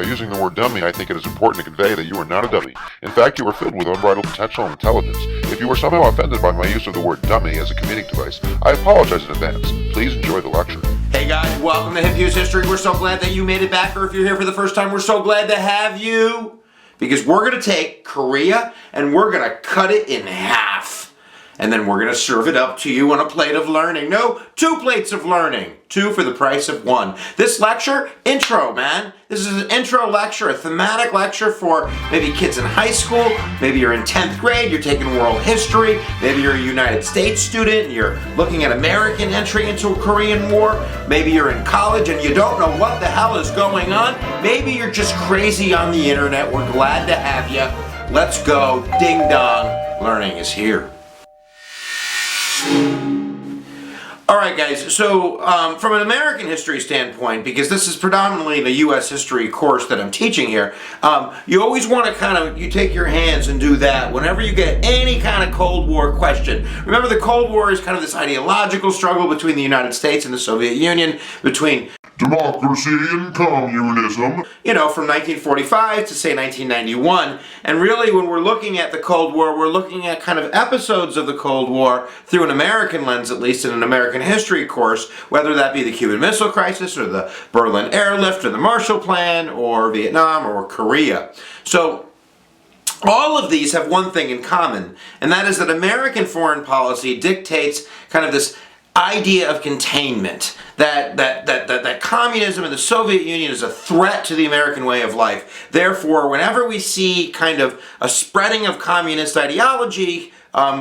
By using the word dummy, I think it is important to convey that you are not a dummy. In fact, you are filled with unbridled potential and intelligence. If you were somehow offended by my use of the word dummy as a comedic device, I apologize in advance. Please enjoy the lecture. Hey guys, welcome to HipHughes History. We're so glad that you made it back, or if you're here for the first time, we're so glad to have you. Because we're going to take Korea and we're going to cut it in half. And then we're going to serve it up to you on a plate of learning. No, 2 plates of learning. 2 for the price of 1. This lecture, intro, man. This is an intro lecture, a thematic lecture for maybe kids in high school. Maybe you're in 10th grade, you're taking world history. Maybe you're a United States student and you're looking at American entry into a Korean War. Maybe you're in college and you don't know what the hell is going on. Maybe you're just crazy on the internet. We're glad to have you. Let's go. Ding dong. Learning is here. Alright guys, so from an American history standpoint, because this is predominantly the U.S. history course that I'm teaching here, you always want to you take your hands and do that whenever you get any kind of Cold War question. Remember, the Cold War is kind of this ideological struggle between the United States and the Soviet Union, between democracy and communism. You know, from 1945 to say 1991. And really, when we're looking at the Cold War, we're looking at kind of episodes of the Cold War through an American lens, at least in an American history course, whether that be the Cuban Missile Crisis or the Berlin Airlift or the Marshall Plan or Vietnam or Korea. So all of these have one thing in common, and that is that American foreign policy dictates kind of this idea of containment, that communism and the Soviet Union is a threat to the American way of life. Therefore, whenever we see kind of a spreading of communist ideology,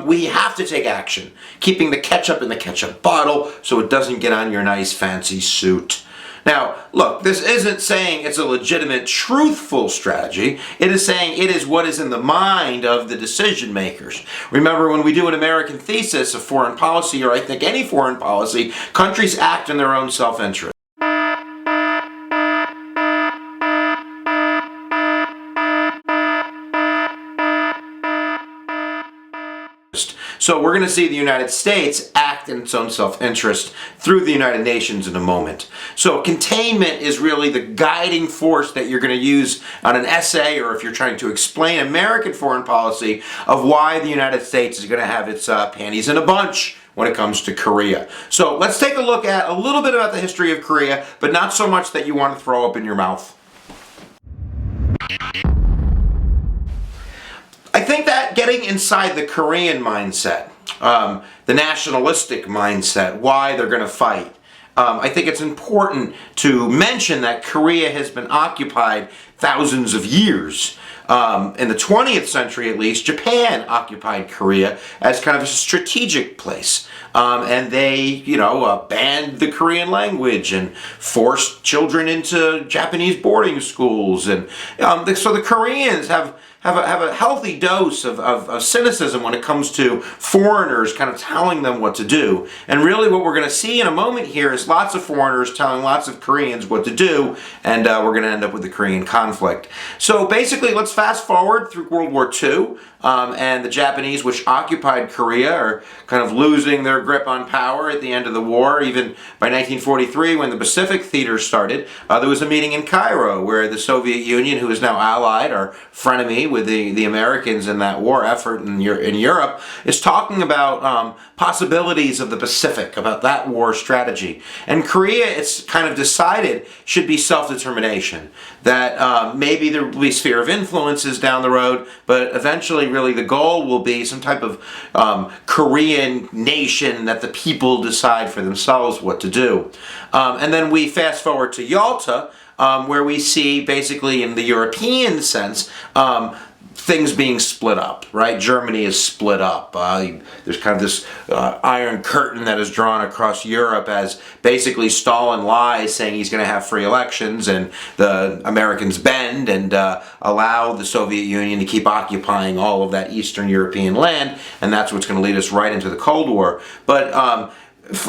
we have to take action, keeping the ketchup in the ketchup bottle so it doesn't get on your nice fancy suit. Now, look, this isn't saying it's a legitimate, truthful strategy. It is saying it is what is in the mind of the decision makers. Remember, when we do an American thesis of foreign policy, or I think any foreign policy, countries act in their own self-interest. So we're going to see the United States act in its own self-interest through the United Nations in a moment. So containment is really the guiding force that you're going to use on an essay, or if you're trying to explain American foreign policy, of why the United States is going to have its panties in a bunch when it comes to Korea. So let's take a look at a little bit about the history of Korea, but not so much that you want to throw up in your mouth. I think that getting inside the Korean mindset, the nationalistic mindset, why they're going to fight, I think it's important to mention that Korea has been occupied thousands of years. In the 20th century, at least, Japan occupied Korea as kind of a strategic place. And they, banned the Korean language and forced children into Japanese boarding schools. And so the Koreans have a healthy dose of cynicism when it comes to foreigners kind of telling them what to do. And really what we're going to see in a moment here is lots of foreigners telling lots of Koreans what to do, and we're going to end up with the Korean conflict. So basically, let's fast forward through World War II, and the Japanese, which occupied Korea, are kind of losing their grip on power at the end of the war. Even by 1943, when the Pacific Theater started, there was a meeting in Cairo where the Soviet Union, who is now allied or frenemy with the Americans in that war effort in Europe, is talking about possibilities of the Pacific, about that war strategy. And Korea, it's kind of decided, should be self-determination. That maybe there will be sphere of influences down the road, but eventually really the goal will be some type of Korean nation that the people decide for themselves what to do. And then we fast forward to Yalta, where we see basically in the European sense things being split up, right? Germany is split up. There's kind of this iron curtain that is drawn across Europe as basically Stalin lies, saying he's going to have free elections, and the Americans bend and allow the Soviet Union to keep occupying all of that Eastern European land, and that's what's going to lead us right into the Cold War. But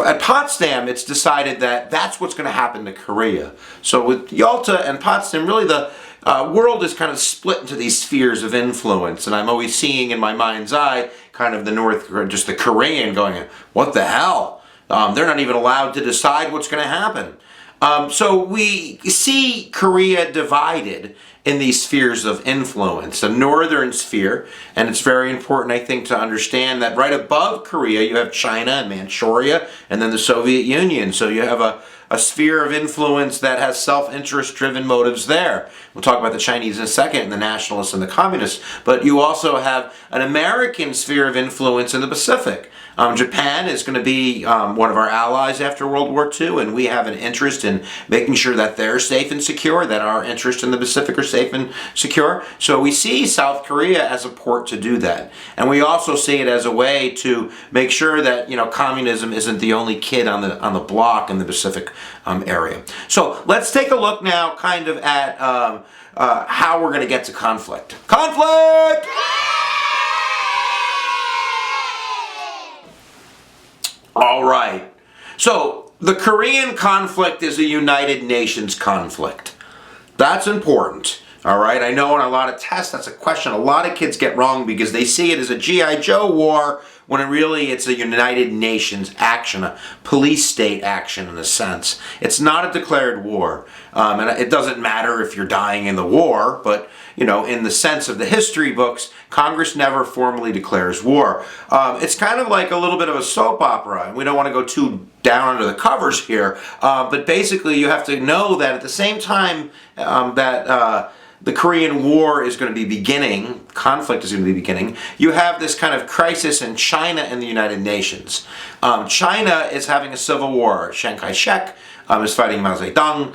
at Potsdam, it's decided that that's what's going to happen to Korea. So with Yalta and Potsdam, really the world is kind of split into these spheres of influence, and I'm always seeing in my mind's eye kind of the North, just the Korean going, what the hell? They're not even allowed to decide what's going to happen. So we see Korea divided in these spheres of influence. The northern sphere, and it's very important, I think, to understand that right above Korea you have China and Manchuria, and then the Soviet Union. So you have a sphere of influence that has self-interest driven motives there. We'll talk about the Chinese in a second, and the nationalists and the communists. But you also have an American sphere of influence in the Pacific. Japan is going to be one of our allies after World War II, and we have an interest in making sure that they're safe and secure, that our interests in the Pacific are safe and secure. So we see South Korea as a port to do that. And we also see it as a way to make sure that, communism isn't the only kid on the block in the Pacific area. So let's take a look now kind of at how we're going to get to conflict. Conflict! All right. So the Korean conflict is a United Nations conflict. That's important. All right. I know in a lot of tests that's a question a lot of kids get wrong because they see it as a G.I. Joe war when it's a United Nations action, a police state action in a sense. It's not a declared war. And it doesn't matter if you're dying in the war, but, in the sense of the history books, Congress never formally declares war. It's kind of like a little bit of a soap opera, and we don't want to go too down under the covers here, but basically you have to know that at the same time that the Korean War is going to be beginning, conflict is going to be beginning, you have this kind of crisis in China and the United Nations. China is having a civil war. Chiang Kai-shek is fighting Mao Zedong.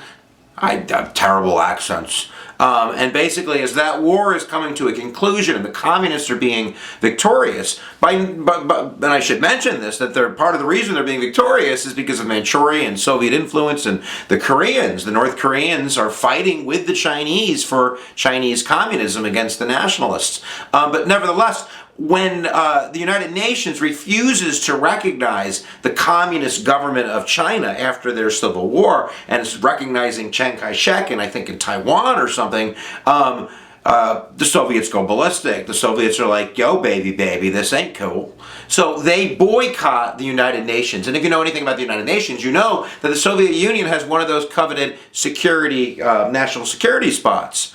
I have terrible accents. And basically, as that war is coming to a conclusion and the communists are being victorious, and I should mention this, that part of the reason they're being victorious is because of Manchuria and Soviet influence, and the Koreans, the North Koreans, are fighting with the Chinese for Chinese communism against the nationalists. But nevertheless, when the United Nations refuses to recognize the communist government of China after their civil war, and is recognizing Chiang Kai-shek, and I think in Taiwan or something, the Soviets go ballistic. The Soviets are like, yo, baby, this ain't cool. So they boycott the United Nations. And if you know anything about the United Nations, you know that the Soviet Union has one of those coveted national security spots.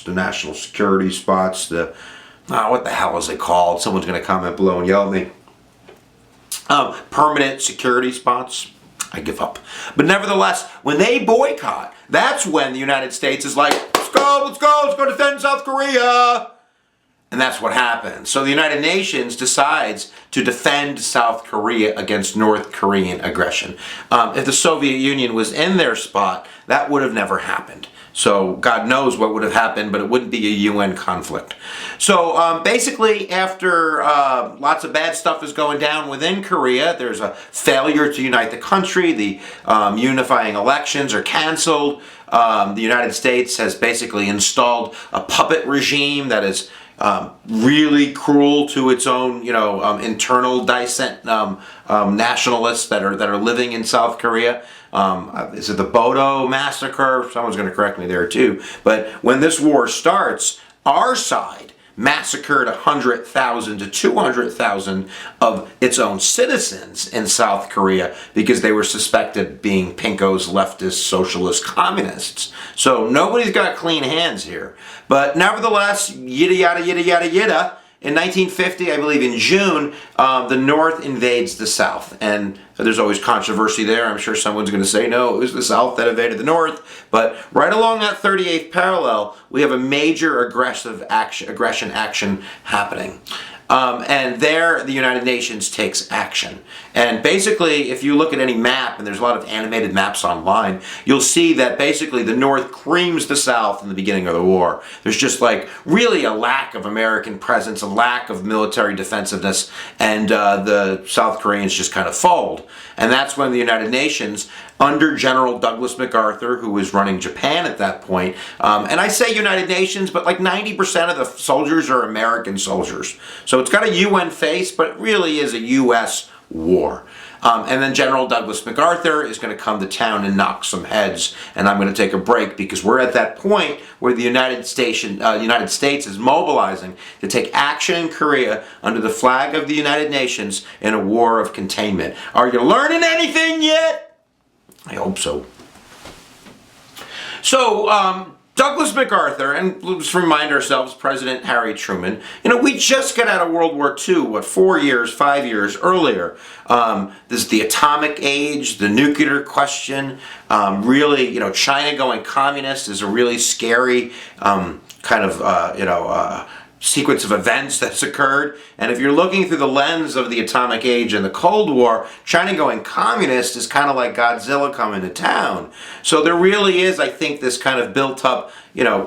The national security spots, what the hell is it called? Someone's going to comment below and yell at me. Permanent security spots. I give up. But nevertheless, when they boycott, that's when the United States is like, let's go defend South Korea. And that's what happens. So the United Nations decides to defend South Korea against North Korean aggression. If the Soviet Union was in their spot, that would have never happened. So God knows what would have happened, but it wouldn't be a UN conflict. So basically, after lots of bad stuff is going down within Korea, there's a failure to unite the country. The unifying elections are canceled. The United States has basically installed a puppet regime that is really cruel to its own, internal dissent nationalists that are living in South Korea. Is it the Boto Massacre? Someone's going to correct me there too. But when this war starts, our side massacred 100,000 to 200,000 of its own citizens in South Korea because they were suspected of being pinkos, leftist, socialist, communists. So nobody's got clean hands here. But nevertheless, yada yada yada yada yada. In 1950, I believe in June, the North invades the South. And there's always controversy there. I'm sure someone's going to say, no, it was the South that invaded the North. But right along that 38th parallel, we have a major aggression action happening. And there, the United Nations takes action. And basically, if you look at any map, and there's a lot of animated maps online, you'll see that basically the North creams the South in the beginning of the war. There's just like really a lack of American presence, a lack of military defensiveness, and the South Koreans just kind of fold. And that's when the United Nations, under General Douglas MacArthur, who was running Japan at that point, and I say United Nations, but like 90% of the soldiers are American soldiers. So it's got a UN face, but it really is a US war. And then General Douglas MacArthur is going to come to town and knock some heads. And I'm going to take a break because we're at that point where the United States is mobilizing to take action in Korea under the flag of the United Nations in a war of containment. Are you learning anything yet? I hope hope so. So, Douglas MacArthur, and let's remind ourselves, President Harry Truman, we just got out of World War II, 4 years, 5 years earlier. This is the atomic age, the nuclear question, really, China going communist is a really scary sequence of events that's occurred. And if you're looking through the lens of the atomic age and the Cold War, China going communist is kind of like Godzilla coming to town. So there really is, I think, this kind of built up,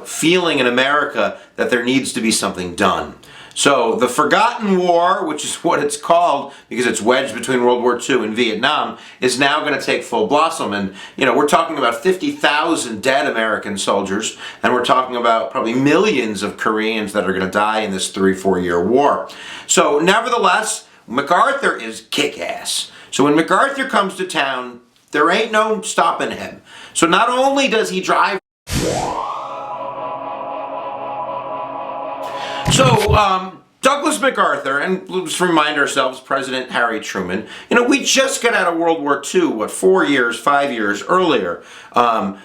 feeling in America that there needs to be something done. So the Forgotten War, which is what it's called because it's wedged between World War II and Vietnam, is now going to take full blossom. And, we're talking about 50,000 dead American soldiers, and we're talking about probably millions of Koreans that are going to die in this 3-4 year war. So nevertheless, MacArthur is kick-ass. So when MacArthur comes to town, there ain't no stopping him. So not only does he drive... So, Douglas MacArthur, and let's remind ourselves, President Harry Truman, we just got out of World War II, 4 years, 5 years earlier.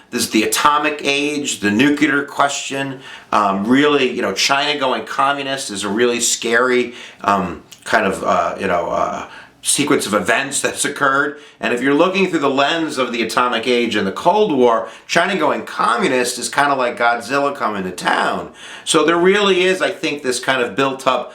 This is the atomic age, the nuclear question, really, China going communist is a really scary sequence of events that's occurred. And if you're looking through the lens of the atomic age and the Cold War, China going communist is kind of like Godzilla coming to town. So there really is, I think, this kind of built up,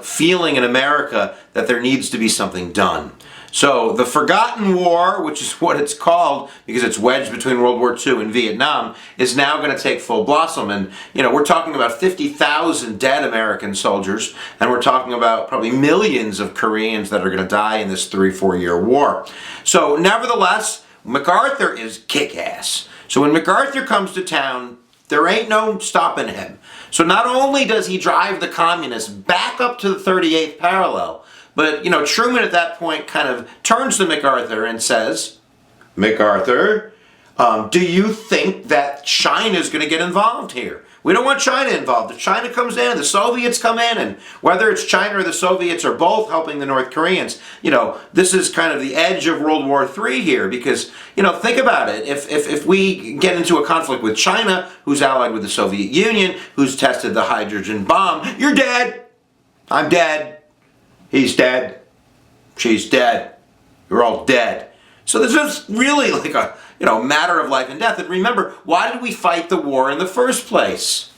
feeling in America that there needs to be something done. So the Forgotten War, which is what it's called because it's wedged between World War II and Vietnam, is now going to take full blossom. And, we're talking about 50,000 dead American soldiers, and we're talking about probably millions of Koreans that are going to die in this 3-4 year war. So nevertheless, MacArthur is kick-ass. So when MacArthur comes to town, there ain't no stopping him. So not only does he drive the communists back up to the 38th parallel, but, Truman at that point kind of turns to MacArthur and says, MacArthur, do you think that China is going to get involved here? We don't want China involved. If China comes in, the Soviets come in, and whether it's China or the Soviets are both helping the North Koreans, this is kind of the edge of World War III here because, think about it. If we get into a conflict with China, who's allied with the Soviet Union, who's tested the hydrogen bomb, you're dead. I'm dead. He's dead. She's dead. You're all dead. So this is really like a, matter of life and death. And remember, why did we fight the war in the first place?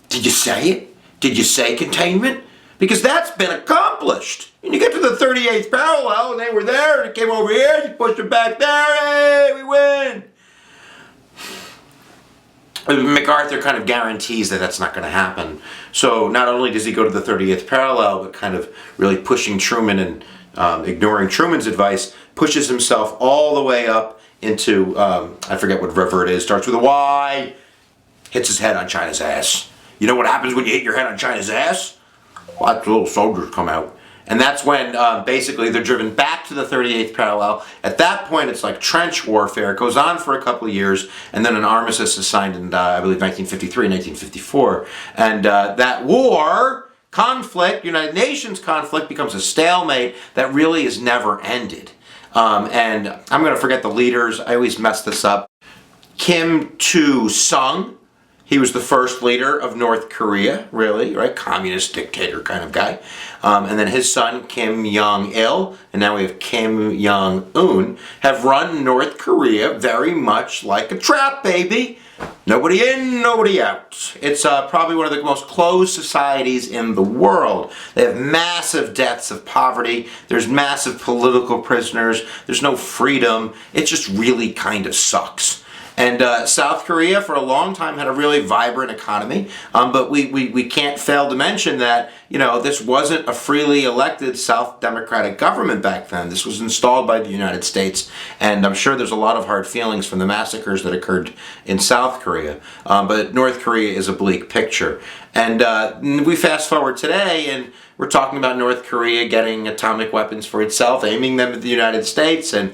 Did you say it? Did you say containment? Because that's been accomplished. And you get to the 38th parallel, and they were there, and it came over here, you pushed it back there, hey, we win. MacArthur kind of guarantees that that's not going to happen. So not only does he go to the 30th parallel, but kind of really pushing Truman and ignoring Truman's advice, pushes himself all the way up into, I forget what river it is, starts with a Y, hits his head on China's ass. You know what happens when you hit your head on China's ass? Lots of little soldiers come out. And that's when basically they're driven back to the 38th parallel. At that point, it's like trench warfare. It goes on for a couple of years, and then an armistice is signed in, I believe, 1953, 1954. And that war, conflict, United Nations conflict, becomes a stalemate that really is never ended. And I'm going to forget the leaders. I always mess this up. Kim Il-sung. He was the first leader of North Korea, really, right? Communist dictator kind of guy. And then his son, Kim Jong-il, and now we have Kim Jong-un, have run North Korea very much like a trap, baby. Nobody in, nobody out. It's probably one of the most closed societies in the world. They have massive deaths of poverty. There's massive political prisoners. There's no freedom. It just really kind of sucks. And South Korea, for a long time, had a really vibrant economy. But we can't fail to mention that, this wasn't a freely elected South Democratic government back then. This was installed by the United States. And I'm sure there's a lot of hard feelings from the massacres that occurred in South Korea. But North Korea is a bleak picture. And we fast forward today, and we're talking about North Korea getting atomic weapons for itself, aiming them at the United States, and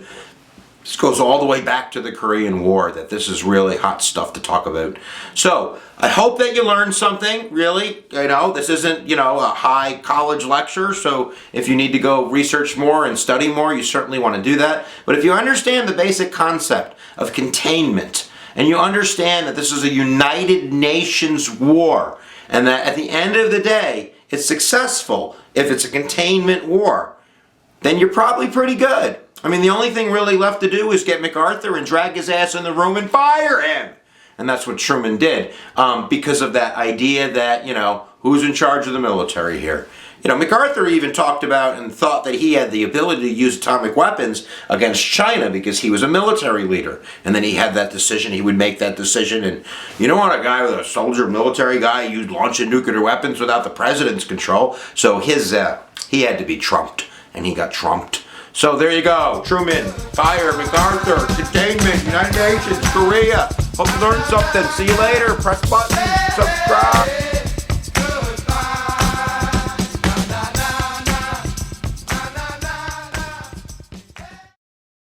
This goes all the way back to the Korean War, that this is really hot stuff to talk about. So, I hope that you learned something, really. This isn't, a high college lecture, so if you need to go research more and study more, you certainly want to do that. But if you understand the basic concept of containment, and you understand that this is a United Nations war, and that at the end of the day, it's successful if it's a containment war, then you're probably pretty good. The only thing really left to do is get Macarthur and drag his ass in the room and fire him. And that's what Truman did, because of that idea that, who's in charge of the military here? Macarthur even talked about and thought that he had the ability to use atomic weapons against China because he was a military leader. And then he had that decision, he would make that decision. And you don't want a guy with a soldier, military guy, used launching nuclear weapons without the president's control. So he had to be trumped, and he got trumped. So there you go. Truman, fire, Macarthur, containment, United Nations, Korea. Hope you learned something. See you later. Press button, subscribe.